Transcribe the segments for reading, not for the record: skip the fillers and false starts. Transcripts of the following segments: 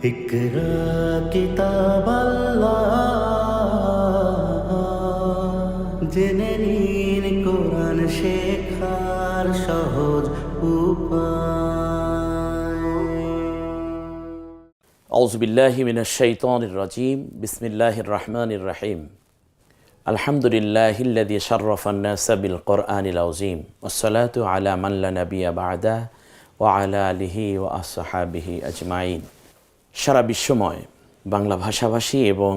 ইকরা কিতাব আল্লাহ, জেনে নিন কোরআন শেখার সহজ উপায়। আউযু বিল্লাহি মিনাশ শাইতানির রাজীম। বিসমিল্লাহির রহমানির রহিম। আলহামদুলিল্লাহিল্লাযী শাররাফান নাসা বিল কুরআনিল আযীম। ওয়াসসালাতু আলা মান লা নাবিয়্যা বা'দা ওয়া আলা আলিহি ওয়া আসহাবিহি আজমাইন। সারা বিশ্বময় বাংলা ভাষাভাষী এবং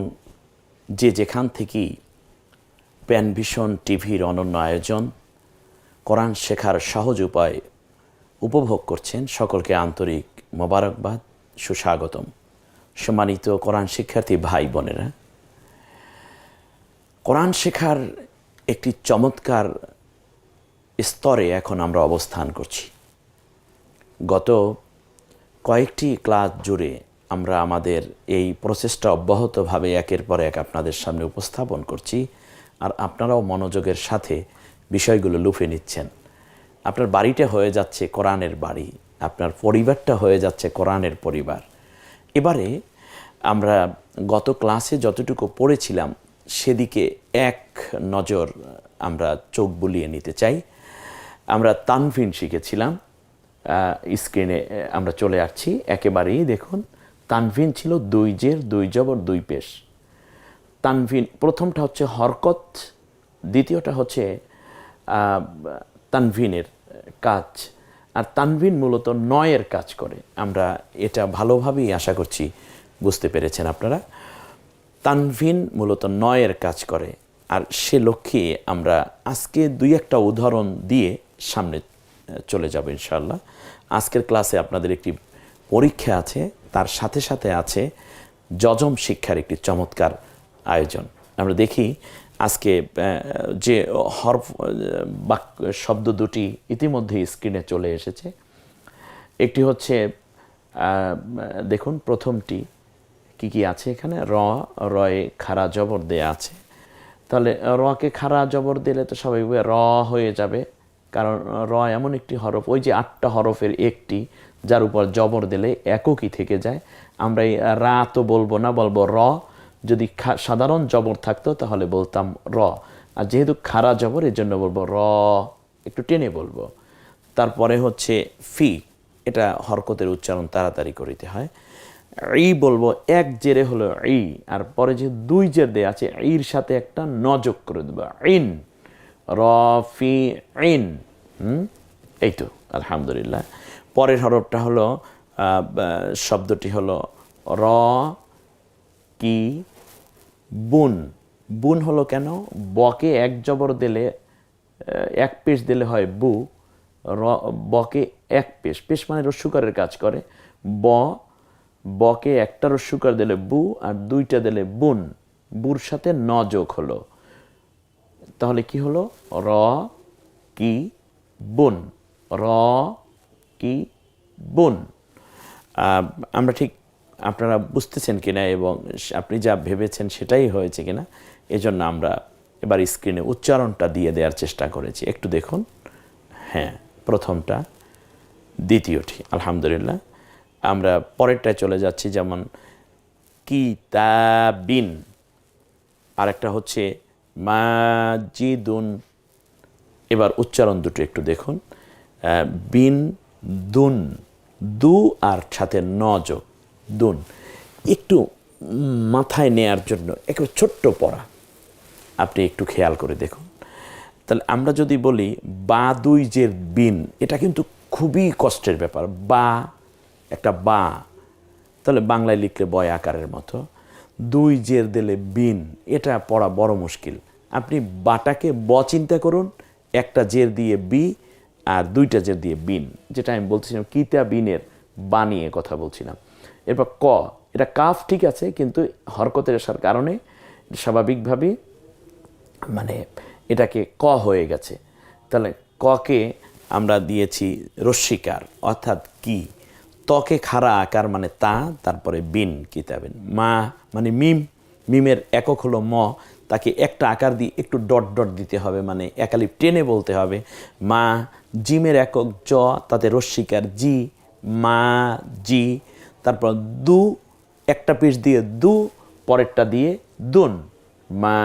যে যেখান থেকেই প্যানভিশন টিভির অনন্য আয়োজন কোরআন শেখার সহজ উপায় উপভোগ করছেন, সকলকে আন্তরিক মোবারকবাদ, সুস্বাগতম। সম্মানিত কোরআন শিক্ষার্থী ভাই বোনেরা, কোরআন শেখার একটি চমৎকার স্তরে এখন আমরা অবস্থান করছি। গত কয়েকটি ক্লাস জুড়ে আমরা আমাদের এই প্রচেষ্টা অব্যাহতভাবে একের পর এক আপনাদের সামনে উপস্থাপন করছি, আর আপনারাও মনোযোগের সাথে বিষয়গুলো লুফে নিচ্ছেন। আপনার বাড়িটা হয়ে যাচ্ছে কোরআনের বাড়ি, আপনার পরিবারটা হয়ে যাচ্ছে কোরআনের পরিবার। এবারে আমরা গত ক্লাসে যতটুকু পড়েছিলাম সেদিকে এক নজর আমরা চোখ বুলিয়ে নিতে চাই। আমরা তানভিন শিখেছিলাম। স্ক্রিনে আমরা চলে আসছি একেবারেই। দেখুন, তানভিন ছিল দুই জের, দুই জবর, দুই পেশ। তানভিন প্রথমটা হচ্ছে হরকত, দ্বিতীয়টা হচ্ছে তানভিনের কাজ। আর তানভিন মূলত নয়ের কাজ করে। আমরা এটা ভালোভাবেই আশা করছি বুঝতে পেরেছেন আপনারা। তানভিন মূলত নয়ের কাজ করে, আর সে লক্ষ্যে আমরা আজকে দুই একটা উদাহরণ দিয়ে সামনে চলে যাব ইনশাআল্লাহ। আজকের ক্লাসে আপনাদের একটি পরীক্ষা আছে, তার সাথে সাথে আছে যজম শিক্ষার একটি চমৎকার আয়োজন। আমরা দেখি আজকে যে হরফ বাক্য শব্দ দুটি ইতিমধ্যেই স্ক্রিনে চলে এসেছে। একটি হচ্ছে দেখুন, প্রথমটি কি কি আছে এখানে, রয়ে খাড়া জবর দেয়া আছে। তাহলে রকে খাড়া জবর দিলে তো স্বাভাবিকভাবে র হয়ে যাবে, কারণ র এমন একটি হরফ, ওই যে 8টা হরফের একটি, যার উপর জবর দিলে এককই থেকে যায়। আমরা এই রা তো বলবো না, বলবো র। যদি সাধারণ জবর থাকতো তাহলে বলতাম র, আর যেহেতু খাড়া জবর এর জন্য বলবো র, একটু টেনে বলবো। তারপরে হচ্ছে ফি, এটা হরকতের উচ্চারণ তাড়াতাড়ি করিতে হয়। ই বলবো, এক জেরে হলো ই, আর পরে যে দুই জের দেয়া আছে ইর সাথে একটা নযোগ করে দেবো, ইন, র ফি ইন। এই তো, আলহামদুলিল্লাহ। পরের হরফটা হলো শব্দটি হলো র কি বুন। বুন হলো কেন? বকে এক জবর দিলে, এক পেশ দিলে হয় বু, বকে এক পেশ, পেশ মানে রস্যুকারের কাজ করে। বকে একটা রস্যুকার দিলে বু, আর দুইটা দিলে বুন, বুর সাথে ন যোগ হলো। তাহলে কি হলো? র কি বুন, র কি বুন। আমরা ঠিক আপনারা বুঝতেছেন কিনা এবং আপনি যা ভেবেছেন সেটাই হয়েছে কিনা, এজন্য আমরা এবার স্ক্রিনে উচ্চারণটা দিয়ে দেওয়ার চেষ্টা করেছি। একটু দেখুন। হ্যাঁ, প্রথমটা, দ্বিতীয়টি, আলহামদুলিল্লাহ। আমরা পরেরটায় চলে যাচ্ছি, যেমন কিতাবিন, আরেকটা হচ্ছে মাজিদুন। এবার উচ্চারণ দুটো একটু দেখুন। বিন দুন, দু আর সাথে ন যোগ, দুন। একটু মাথায় নেয়ার জন্য একটু ছোট্ট পড়া, আপনি একটু খেয়াল করে দেখুন। তাহলে আমরা যদি বলি বা দুই জের বিন, এটা কিন্তু খুবই কষ্টের ব্যাপার। বা, একটা বা, তাহলে বাংলায় লিখলে বয় আকারের মতো। দুই জের দিলে বিন, এটা পড়া বড় মুশকিল। আপনি বাটাকে ব চিন্তা করুন, একটা জের দিয়ে বি আর দুইটা জের দিয়ে বিন, যেটা আমি বলছিলাম কিতা বিনের বা নিয়ে কথা বলছিলাম। এরপর ক, এটা কাফ ঠিক আছে, কিন্তু হরকতের আসার কারণে স্বাভাবিকভাবেই মানে এটাকে ক হয়ে গেছে। তাহলে ককে আমরা দিয়েছি রস্যিকার, অর্থাৎ কি। তকে খাড়া আকার মানে তা, তারপরে বিন, কিতাবেন। মা মানে মিম, মিমের একক হলো ম, তাকে একটা আকার দিয়ে একটু ডট ডট দিতে হবে, মানে একালিপ টেনে বলতে হবে। মা, জিমের একক জ, তাতে রস্যিকার জি, মা জি। তারপর দু একটা পেশ দিয়ে দু, পরেরটা দিয়ে দুন, মা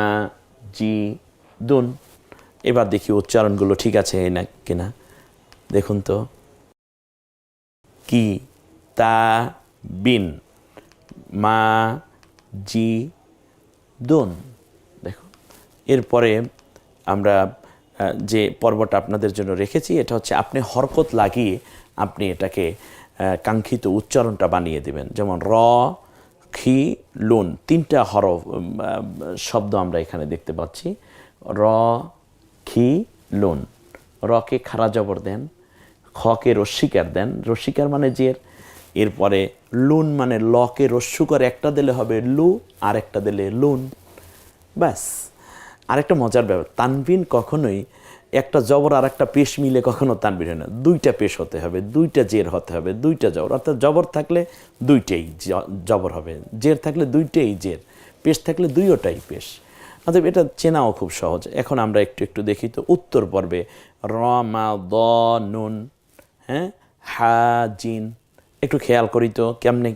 জি দুন। এবার দেখি উচ্চারণগুলো ঠিক আছে না কিনা, দেখুন তো। কি তা বিন, মা জি দুন। দেখুন, এরপরে আমরা যে পর্বটা আপনাদের জন্য রেখেছি এটা হচ্ছে আপনি হরকত লাগিয়ে আপনি এটাকে কাঙ্ক্ষিত উচ্চারণটা বানিয়ে দেবেন। যেমন র, খি, লুন, তিনটা হরফ শব্দ আমরা এখানে দেখতে পাচ্ছি। র, খি, লুন। রকে খাড়া জবর দেন, খকে রস্বীকার দেন, রস্বীকার মানে জের। এরপরে লুন মানে লকে রস্যুকার একটা দিলে হবে লু, আর একটা দিলে লুন। ব্যাস। আরেকটা মজার ব্যাপার, তানবিন কখনোই একটা জবর আর একটা পেশ মিলে কখনো তানবিন হয় না। দুইটা পেশ হতে হবে, দুইটা জের হতে হবে, দুইটা জবর। অর্থাৎ জবর থাকলে দুইটাই জবর হবে, জের থাকলে দুইটাই জের, পেশ থাকলে দুইটাই পেশ। অতএব এটা চেনাও খুব সহজ। এখন আমরা একটু একটু দেখি তো উত্তর পর্বে। র মা দ নুন, হ্যাঁ, হা জিন। একটু খেয়াল করি তো কেমনে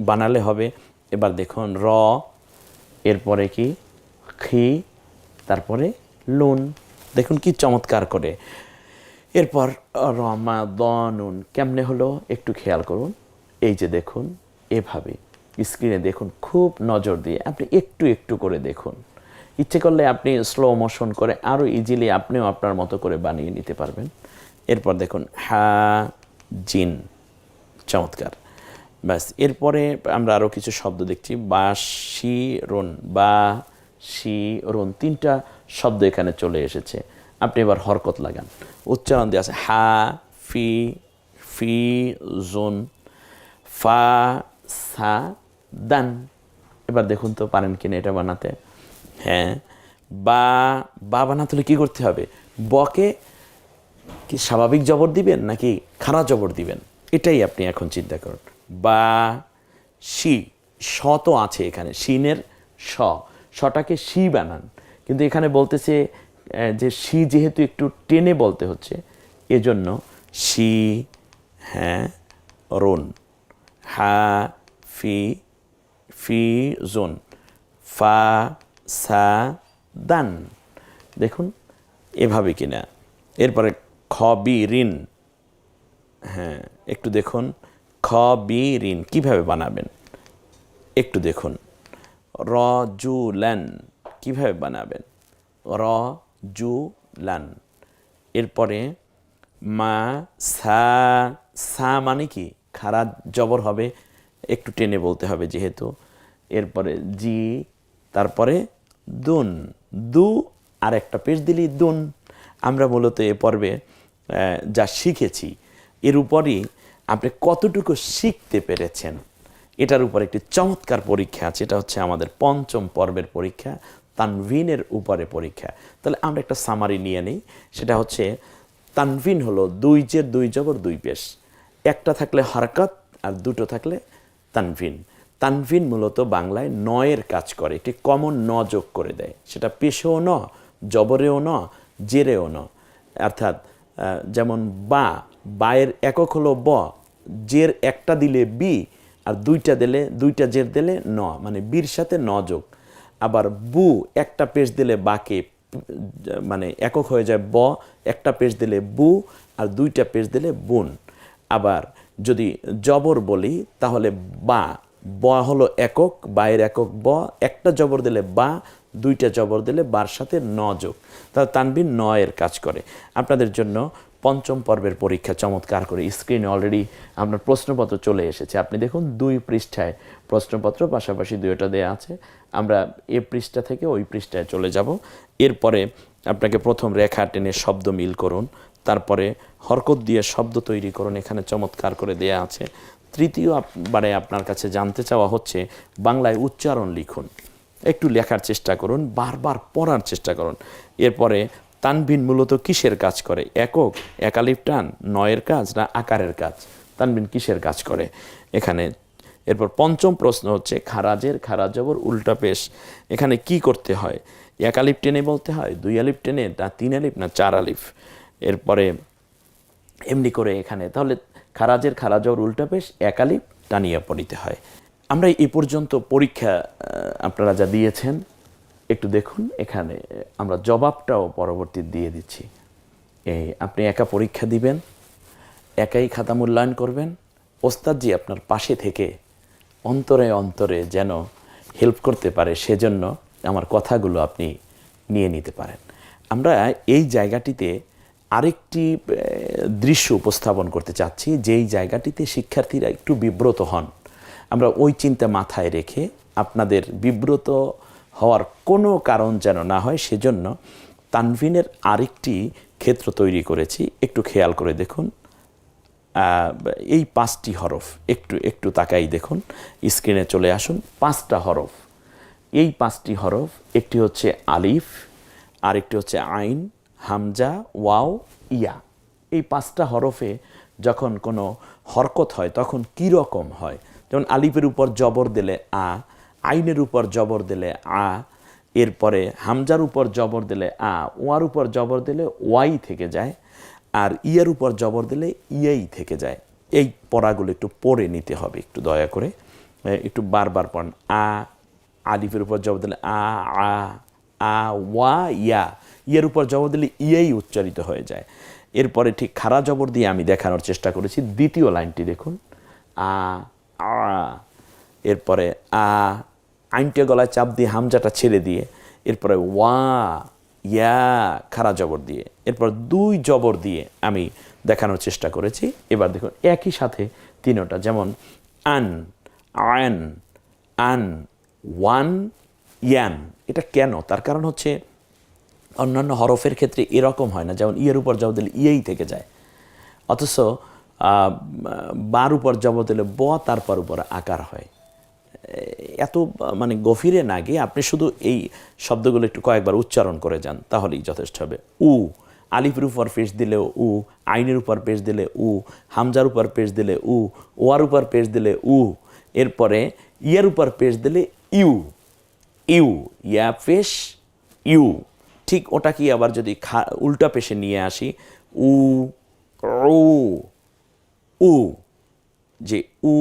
বানালে হবে। এবার দেখুন র, এরপরে কি খি, তারপরে লুন। দেখুন কি চমৎকার করে। এরপর রমাদনুন কেমনে হলো একটু খেয়াল করুন। এই যে দেখুন এভাবে স্ক্রিনে দেখুন, খুব নজর দিয়ে আপনি একটু একটু করে দেখুন। ইচ্ছে করলে আপনি স্লো মোশন করে আরও ইজিলি আপনিও আপনার মতো করে বানিয়ে নিতে পারবেন। এরপর দেখুন হা জিন, চমৎকার। ব্যাস। এরপরে আমরা আরও কিছু শব্দ দেখছি। বাশিরুন, বা শি রুন, তিনটা শব্দ এখানে চলে এসেছে। আপনি এবার হরকত লাগান, উচ্চারণ দিয়ে আছে হা ফি, ফি জুন, ফা সা দান। এবার দেখুন তো পারেন কিনা এটা বানাতে। হ্যাঁ, বা বানাতে হলে কী করতে হবে? বকে কি স্বাভাবিক জবর দিবেন নাকি খাড়া জবর দিবেন, এটাই আপনি এখন চিন্তা করুন। বা শি, স তো আছে এখানে, শিনের স, সটাকে শি বানান। কিন্তু এখানে বলতেছে যে শি যেহেতু একটু টেনে বলতে হচ্ছে, এজন্য শি, হ্যাঁ, রুন, হা ফি, ফি জুন, ফা সা দান। দেখুন এভাবে কিনা। এরপরে খ বি ঋণ, হ্যাঁ একটু দেখুন খ বি ঋণ কীভাবে বানাবেন একটু দেখুন। র জু ল্যান কীভাবে বানাবেন? র জু লান। এরপরে মা সা, সা মানে কি খাড়া জবর হবে, একটু টেনে বলতে হবে যেহেতু। এরপরে জি, তারপরে দুন, দু আর একটা পেশ দিলি দুন। আমরা মূলত এ পর্বে যা শিখেছি এর উপরই আপনি কতটুকু শিখতে পেরেছেন এটার উপর একটি চমৎকার পরীক্ষা আছে। এটা হচ্ছে আমাদের পঞ্চম পর্বের পরীক্ষা, তানভিনের উপরে পরীক্ষা। তাহলে আমরা একটা সামারি নিয়ে নিই। সেটা হচ্ছে তানভিন হলো দুই জের দুই জবর দুই পেশ, একটা থাকলে হরকত আর দুটো থাকলে তানভিন। তানভিন মূলত বাংলায় নয়ের কাজ করে, একটি কমন ন যোগ করে দেয়। সেটা পেশেও ন, জবরেও ন, জেরেও ন। অর্থাৎ যেমন বা, বায়ের একক হলো ব, জের একটা দিলে বি আর দুইটা দিলে, দুইটা জের দিলে ন, মানে বির সাথে ন যোগ। আবার বু একটা পেশ দিলে বাকে মানে একক হয়ে যায় ব, একটা পেশ দিলে বু আর দুইটা পেশ দিলে বুন। আবার যদি জবর বলি তাহলে বা, ব হলো একক, বায়ের একক ব, একটা জবর দিলে বা, দুইটা জবর দিলে বার সাথে ন যোগ। তাহলে তানবিন নয়ের কাজ করে। আপনাদের জন্য পঞ্চম পর্বের পরীক্ষা চমৎকার করে স্ক্রিনে অলরেডি আপনার প্রশ্নপত্র চলে এসেছে। আপনি দেখুন 2 পৃষ্ঠায় প্রশ্নপত্র, পাশাপাশি 2টা দেয়া আছে। আমরা এ পৃষ্ঠা থেকে ওই পৃষ্ঠায় চলে যাব। এরপরে আপনাকে প্রথম রেখা টেনে শব্দ মিল করুন, তারপরে হরকত দিয়ে শব্দ তৈরি করুন, এখানে চমৎকার করে দেয়া আছে। তৃতীয় বারে আপনার কাছে জানতে চাওয়া হচ্ছে বাংলায় উচ্চারণ লিখুন। একটু লেখার চেষ্টা করুন, বারবার পড়ার চেষ্টা করুন। এরপরে তানবিন মূলত কিসের কাজ করে? একক, একালিফ টান, নয়ের কাজ না আকারের কাজ? তানবিন কিসের কাজ করে এখানে? এরপর পঞ্চম প্রশ্ন হচ্ছে খারাজের খারাজ জবর উল্টা পেশ এখানে কি করতে হয়? একালিফ টেনে বলতে হয়, 2 আলিফ টেনে না 3 আলিফ না 4 আলিফ? এরপরে এমনি করে এখানে তাহলে খারাজের খারাজ জবর উল্টা পেশ একালিফ টানিয়ে পড়িতে হয়। আমরা এই পর্যন্ত পরীক্ষা আপনারা যা দিয়েছেন একটু দেখুন, এখানে আমরা জবাবটাও পরবর্তী দিয়ে দিচ্ছি। আপনি একা পরীক্ষা দিবেন, একাই খাতা মূল্যায়ন করবেন, ওস্তাদজি আপনার পাশে থেকে অন্তরে অন্তরে যেন হেল্প করতে পারে, সেজন্য আমার কথাগুলো আপনি নিয়ে নিতে পারেন। আমরা এই জায়গাটিতে আরেকটি দৃশ্য উপস্থাপন করতে চাচ্ছি, যেই জায়গাটিতে শিক্ষার্থীরা একটু বিব্রত হন। আমরা ওই চিন্তা মাথায় রেখে আপনাদের বিব্রত হওয়ার কোনো কারণ যেন না হয়, সেজন্য তানভিনের আরেকটি ক্ষেত্র তৈরি করেছি। একটু খেয়াল করে দেখুন, এই 5টি হরফ একটু তাকাই দেখুন, স্ক্রিনে চলে আসুন। 5টা হরফ, এই 5টি হরফ, একটি হচ্ছে আলিফ, আরেকটি হচ্ছে আইন, হামজা, ওয়াও, ইয়া। এই 5টা হরফে যখন কোনো হরকত হয় তখন কী রকম হয়? যেমন আলিফের উপর জবর দিলে আ, আইনের উপর জবর দিলে আ, এরপরে হামজার উপর জবর দিলে আ, ওয়ার উপর জবর দিলে ওয়াই থেকে যায়, আর ইয়ার উপর জবর দিলে ইয়াই থেকে যায়। এই পড়াগুলো একটু পড়ে নিতে হবে, একটু দয়া করে একটু বারবার পড়েন। আলিফের উপর জবর দিলে আ, আ, আ, ওয়া, ইয়া, ইয়ার উপর জবর দিলে ইয়াই উচ্চারিত হয়ে যায়। এরপরে ঠিক খাড়া জবর দিয়ে আমি দেখানোর চেষ্টা করেছি। দ্বিতীয় লাইনটি দেখুন, আ, আ, এরপরে আইনটা গলায় চাপ দিয়ে হামজাটা ছেড়ে দিয়ে, এরপরে ওয়া, ইয়া, খাড়া জবর দিয়ে, এরপর 2 জবর দিয়ে আমি দেখানোর চেষ্টা করেছি। এবার দেখুন একই সাথে তিনোটা, যেমন আন, আন, আন, ওয়ান, ইয়ান। এটা কেন? তার কারণ হচ্ছে অন্যান্য হরফের ক্ষেত্রে এরকম হয় না, যেমন ইয়ের উপর জবর দিলে ইয়েই থেকে যায়, অথচ বার উপর জবর দিলে ব, তারপর উপর আকার হয়। এত মানে গভীরে না গিয়ে আপনি শুধু এই শব্দগুলো একটু কয়েকবার উচ্চারণ করে যান, তাহলেই যথেষ্ট হবে। উ, আলিফের উপর পেশ দিলে উ, আইনের উপর পেশ দিলে উ, হামজার উপর পেশ দিলে উ, ওয়ার উপর পেশ দিলে উ, এরপরে ইয়ার উপর পেশ দিলে ইউ, ইউ, ইয়া পেশ ইউ। ঠিক ওটা কি আবার যদি উল্টা পেশে নিয়ে আসি, উ, উ, উ, যে উ,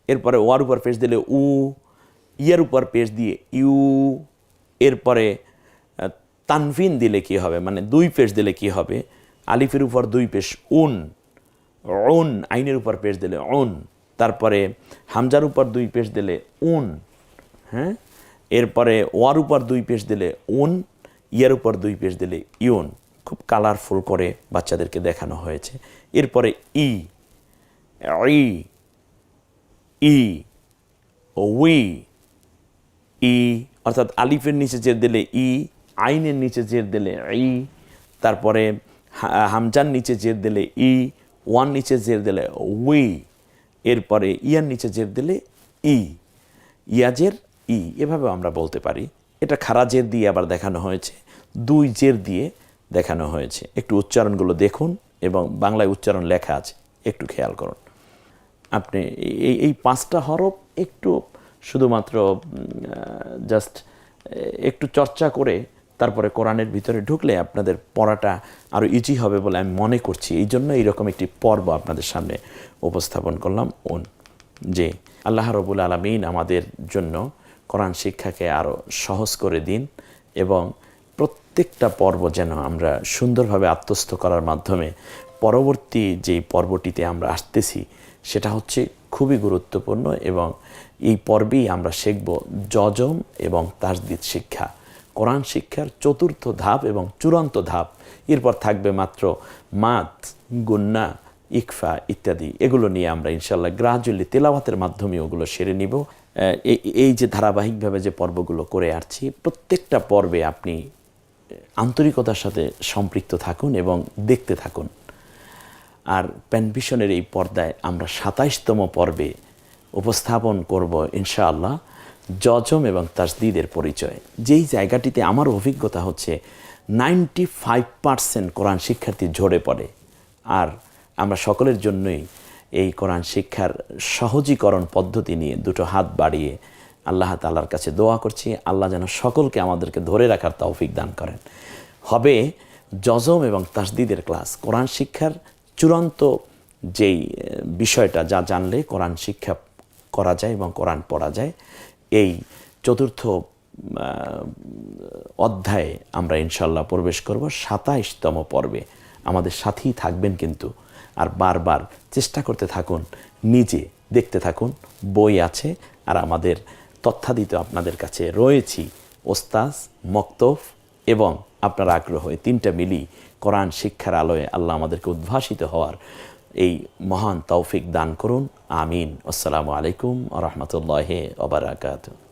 এরপরে ওয়ার উপর পেশ দিলে উ, ইয়ার উপর পেশ দিয়ে ইউ, এরপরে তানভিন দিলে কি হবে, মানে 2 পেশ দিলে কি হবে, আলিফের উপর 2 পেশ উন, উন, আইনের উপর পেশ দিলে উন, তারপরে হামজার উপর 2 পেশ দিলে উন, হ্যাঁ, এরপরে ওয়ার উপর 2 পেশ দিলে উন, ইয়ার উপর 2 পেশ দিলে ইউন। খুব কালারফুল করে বাচ্চাদেরকে দেখানো হয়েছে। এরপরে ই, ই, ই, উই, ই, অর্থাৎ আলিফের নিচে জের দিলে ই, আইনের নিচে জের দিলে ই, তারপরে হামজার নিচে জের দিলে ই, ওয়ান নিচে জের দিলে উই, এরপরে ইয়ার নিচে জের দিলে ই, ইয়াজের ই। এভাবে আমরা বলতে পারি। এটা খাড়া জের দিয়ে আবার দেখানো হয়েছে, 2 জের দিয়ে দেখানো হয়েছে। একটু উচ্চারণগুলো দেখুন, এবং বাংলায় উচ্চারণ লেখা আছে, একটু খেয়াল করুন। আপনি এই 5টা হরফ একটু শুধুমাত্র জাস্ট একটু চর্চা করে তারপরে কোরআনের ভিতরে ঢুকলে আপনাদের পড়াটা আরও ইজি হবে বলে আমি মনে করছি। এই জন্য এইরকম একটি পর্ব আপনাদের সামনে উপস্থাপন করলাম। যে আল্লাহ রবুল আলামিন আমাদের জন্য কোরআন শিক্ষাকে আরও সহজ করে দিন, এবং প্রত্যেকটা পর্ব যেন আমরা সুন্দরভাবে আত্মস্থ করার মাধ্যমে পরবর্তী যেই পর্বটিতে আমরা আসতেছি সেটা হচ্ছে খুবই গুরুত্বপূর্ণ, এবং এই পর্বেই আমরা শিখব যজম এবং তাসদিদ শিক্ষা, কোরআন শিক্ষার 4র্থ ধাপ এবং চূড়ান্ত ধাপ। এরপর থাকবে মাত্র মাদ, গুন্না, ইকফা ইত্যাদি। এগুলো নিয়ে আমরা ইনশাআল্লাহ গ্রাজুয়ালি তেলাওয়াতের মাধ্যমে ওগুলো সেরে নিব। এই যে ধারাবাহিকভাবে যে পর্বগুলো করে আসছি, প্রত্যেকটা পর্বে আপনি আন্তরিকতার সাথে সম্পৃক্ত থাকুন এবং দেখতে থাকুন। আর প্যানভিশনের এই পর্দায় আমরা 27তম পর্বে উপস্থাপন করব ইনশাআল্লাহ যজম এবং তাসদিদের পরিচয়। যেই জায়গাটিতে আমার অভিজ্ঞতা হচ্ছে 95% কোরআন শিক্ষার্থী ঝরে পড়ে, আর আমরা সকলের জন্যই এই কোরআন শিক্ষার সহজীকরণ পদ্ধতি নিয়ে 2টো হাত বাড়িয়ে আল্লাহ তাআলার কাছে দোয়া করছি, আল্লাহ যেন সকলকে আমাদেরকে ধরে রাখার তৌফিক দান করেন। হবে যজম এবং তাসদিদের ক্লাস, কোরআন শিক্ষার চূড়ান্ত যেই বিষয়টা যা জানলে কোরআন শিক্ষা করা যায় এবং কোরআন পড়া যায়। এই চতুর্থ অধ্যায়ে আমরা ইনশাল্লাহ প্রবেশ করব ২৭তম পর্বে। আমাদের সাথেই থাকবেন কিন্তু, আর বারবার চেষ্টা করতে থাকুন, নিজে দেখতে থাকুন। বই আছে, আর আমাদের তথ্যাদিত আপনাদের কাছে রয়েছি ওস্তাজ, মক্তব এবং আপনার আগ্রহ, এই তিনটা মিলি কোরআন শিক্ষার আলোয় আল্লাহ আমাদেরকে উদ্ভাসিত হওয়ার এই মহান তৌফিক দান করুন। আমিন। আসসালামু আলাইকুম ওয়া রাহমাতুল্লাহি ওয়া বারাকাতুহু।